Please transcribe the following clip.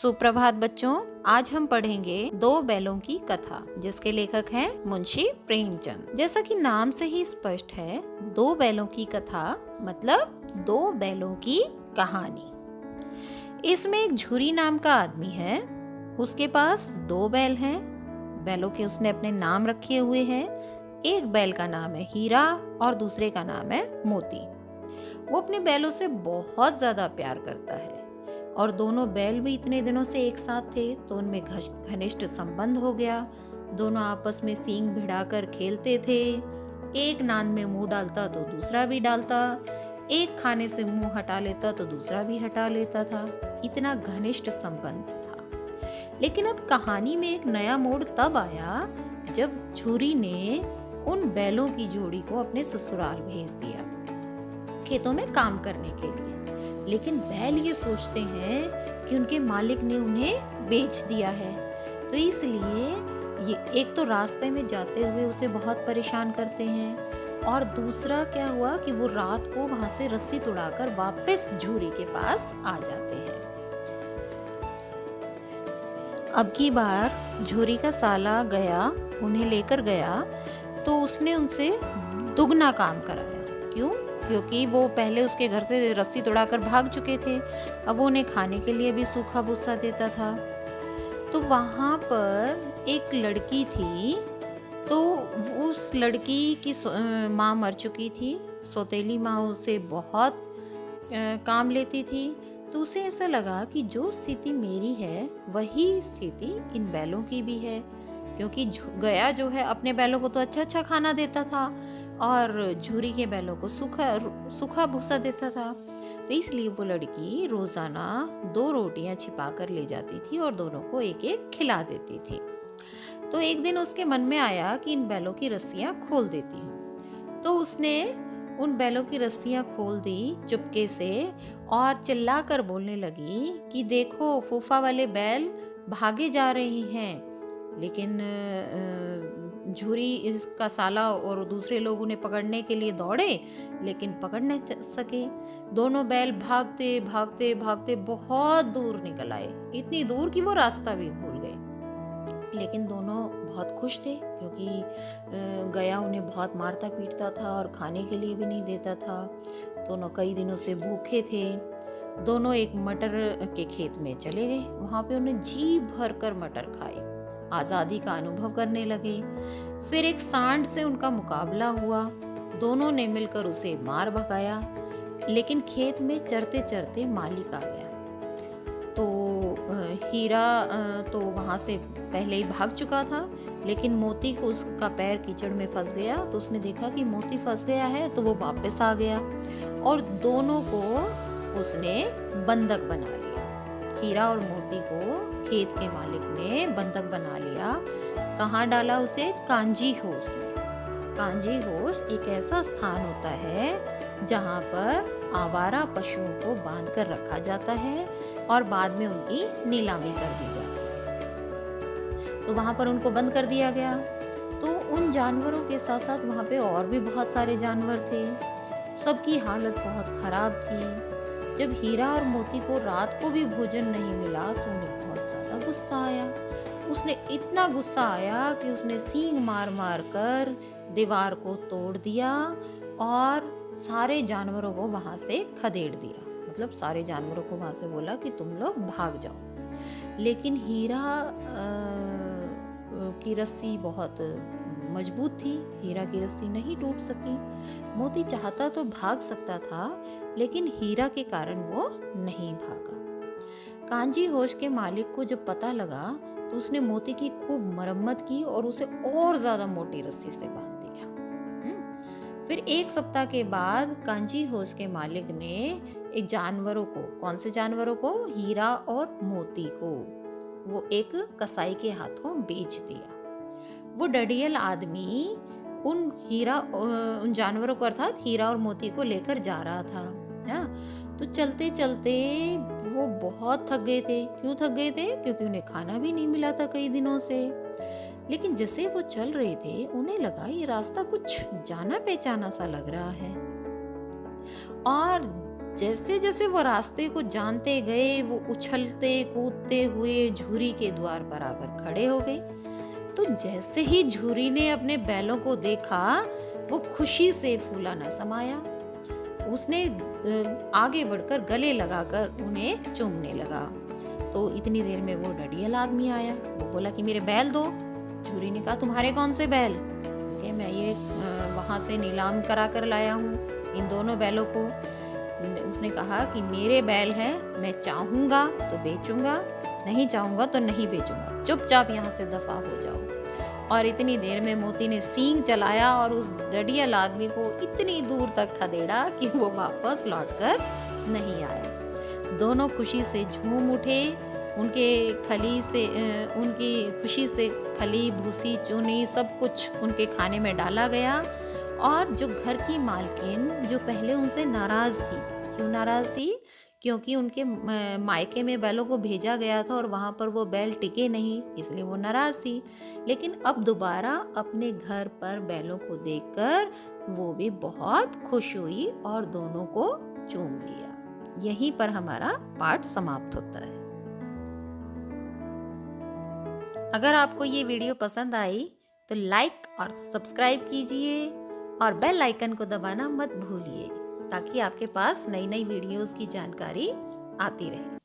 सुप्रभात बच्चों, आज हम पढ़ेंगे दो बैलों की कथा, जिसके लेखक हैं मुंशी प्रेमचंद। जैसा कि नाम से ही स्पष्ट है, दो बैलों की कथा मतलब दो बैलों की कहानी। इसमें एक झुरी नाम का आदमी है, उसके पास दो बैल हैं। बैलों के उसने अपने नाम रखे हुए हैं। एक बैल का नाम है हीरा और दूसरे का नाम है मोती। वो अपने बैलों से बहुत ज्यादा प्यार करता है और दोनों बैल भी इतने दिनों से एक साथ थे तो उनमें घनिष्ठ संबंध हो गया। दोनों आपस में सींग भिड़ाकर खेलते थे। एक नान में मुंह डालता तो दूसरा भी डालता, एक खाने से मुंह हटा लेता तो दूसरा भी हटा लेता था। इतना घनिष्ठ संबंध था। लेकिन अब कहानी में एक नया मोड़ तब आया जब झूरी ने उन बैलों की जोड़ी को अपने ससुराल भेज दिया खेतों में काम करने के लिए। लेकिन बैल ये सोचते हैं कि उनके मालिक ने उन्हें बेच दिया है, तो इसलिए ये एक तो रास्ते में जाते हुए उसे बहुत परेशान करते हैं और दूसरा क्या हुआ कि वो रात को वहां से रस्सी तुड़ाकर वापस झूरी के पास आ जाते हैं। अब की बार झूरी का साला गया, उन्हें लेकर गया तो उसने उनसे दुगना काम कराया। क्यों? क्योंकि वो पहले उसके घर से रस्सी तोड़ाकर भाग चुके थे। अब वो उन्हें खाने के लिए भी सूखा भूसा देता था। तो वहां पर एक लड़की थी, तो उस लड़की की माँ मर चुकी थी। सौतेली माँ उसे बहुत काम लेती थी। तो उसे ऐसा लगा कि जो स्थिति मेरी है वही स्थिति इन बैलों की भी है, क्योंकि गया जो है अपने बैलों को तो अच्छा अच्छा खाना देता था और झूरी के बैलों को सूखा भूसा देता था। तो इसलिए वो लड़की रोजाना 2 रोटियां छिपा कर ले जाती थी और दोनों को एक एक खिला देती थी। तो एक दिन उसके मन में आया कि इन बैलों की रस्सियां खोल देती हूँ। तो उसने उन बैलों की रस्सियां खोल दी चुपके से और चिल्लाकर बोलने लगी कि देखो, फूफा वाले बैल भागे जा रहे हैं। लेकिन झूरी इसका साला और दूसरे लोग उन्हें पकड़ने के लिए दौड़े, लेकिन पकड़ नहीं सके। दोनों बैल भागते भागते भागते बहुत दूर निकल आए, इतनी दूर कि वो रास्ता भी भूल गए। लेकिन दोनों बहुत खुश थे, क्योंकि गया उन्हें बहुत मारता पीटता था और खाने के लिए भी नहीं देता था। दोनों कई दिनों से भूखे थे। दोनों एक मटर के खेत में चले गए। वहां पे उन्हें जी भर कर मटर खाए, आजादी का अनुभव करने लगे। फिर एक सांड से उनका मुकाबला हुआ। दोनों ने मिलकर उसे मार भगाया। लेकिन खेत में चरते चरते मालिक आ गया। तो हीरा तो वहां से पहले ही भाग चुका था, लेकिन मोती को उसका पैर कीचड़ में फंस गया। तो उसने देखा कि मोती फंस गया है, तो वो वापस आ गया और दोनों को उसने बंधक बना लिया। हीरा और मोती को खेत के मालिक ने बंधक बना लिया। कहाँ डाला उसे? कांजी होश में। कांजी होश एक ऐसा स्थान होता है जहाँ पर आवारा पशुओं को बांध कर रखा जाता है और बाद में उनकी नीलामी कर दी जाती है। तो वहां पर उनको बंद कर दिया गया। तो उन जानवरों के साथ साथ वहां पे और भी बहुत सारे जानवर थे। सबकी हालत बहुत खराब थी। जब हीरा और मोती को रात को भी भोजन नहीं मिला तो उन्हें बहुत ज्यादा गुस्सा आया। उसने इतना गुस्सा आया कि उसने सींग मार मार कर दीवार को तोड़ दिया और सारे जानवरों को वहां से खदेड़ दिया। मतलब सारे जानवरों को वहां से बोला कि तुम लोग भाग जाओ। लेकिन हीरा की रस्सी बहुत मजबूत थी। हीरा की रस्सी नहीं टूट सकी। मोती चाहता तो भाग सकता था, लेकिन हीरा के कारण वो नहीं भागा। कांजी होश के मालिक को जब पता लगा तो उसने मोती की खूब मरम्मत की और उसे और ज्यादा मोटी रस्सी से बांध दिया। फिर 1 सप्ताह के बाद कांजी होश के मालिक ने एक जानवरों को, कौन से जानवरों को? हीरा और मोती को, वो एक कसाई के हाथों बेच दिया। वो डडियल आदमी उन जानवरों को अर्थात हीरा और मोती को लेकर जा रहा था। तो चलते चलते वो बहुत थक गए थे। क्यों थक गए थे? क्योंकि उन्हें खाना भी नहीं मिला था कई दिनों से। लेकिन जैसे वो चल रहे थे उन्हें लगा ये रास्ता कुछ जाना पहचाना सा लग रहा है। और जैसे जैसे वो रास्ते को जानते गए, वो उछलते कूदते हुए झूरी के द्वार पर आकर खड़े हो गए। तो जैसे ही झूरी ने अपने बैलों को देखा, वो खुशी से फूला न समाया। उसने आगे बढ़कर गले लगाकर उन्हें चूमने लगा। तो इतनी देर में वो डडियल आदमी आया। वो बोला कि मेरे बैल दो। झूरी ने कहा तुम्हारे कौन से बैल? कि मैं ये वहां से नीलाम करा कर लाया हूँ इन दोनों बैलों को। उसने कहा कि मेरे बैल हैं, मैं चाहूंगा तो बेचूंगा, नहीं चाहूंगा तो नहीं बेचूंगा, चुपचाप यहाँ से दफा हो जाओ। और इतनी देर में मोती ने सींग चलाया और उस डडियल आदमी को इतनी दूर तक खदेड़ा कि वो वापस लौटकर नहीं आया। दोनों खुशी से झूम उठे। उनकी खुशी से खली, भूसी, चूनी सब कुछ उनके खाने में डाला गया। और जो घर की मालकिन जो पहले उनसे नाराज थी, क्यों नाराज थी? क्योंकि उनके मायके में बैलों को भेजा गया था और वहां पर वो बैल टिके नहीं, इसलिए वो नाराज थी। लेकिन अब दोबारा अपने घर पर बैलों को देखकर वो भी बहुत खुश हुई और दोनों को चूम लिया। यहीं पर हमारा पाठ समाप्त होता है। अगर आपको ये वीडियो पसंद आई तो लाइक और सब्सक्राइब कीजिए और बेल आइकन को दबाना मत भूलिए, ताकि आपके पास नई नई वीडियोस की जानकारी आती रहे।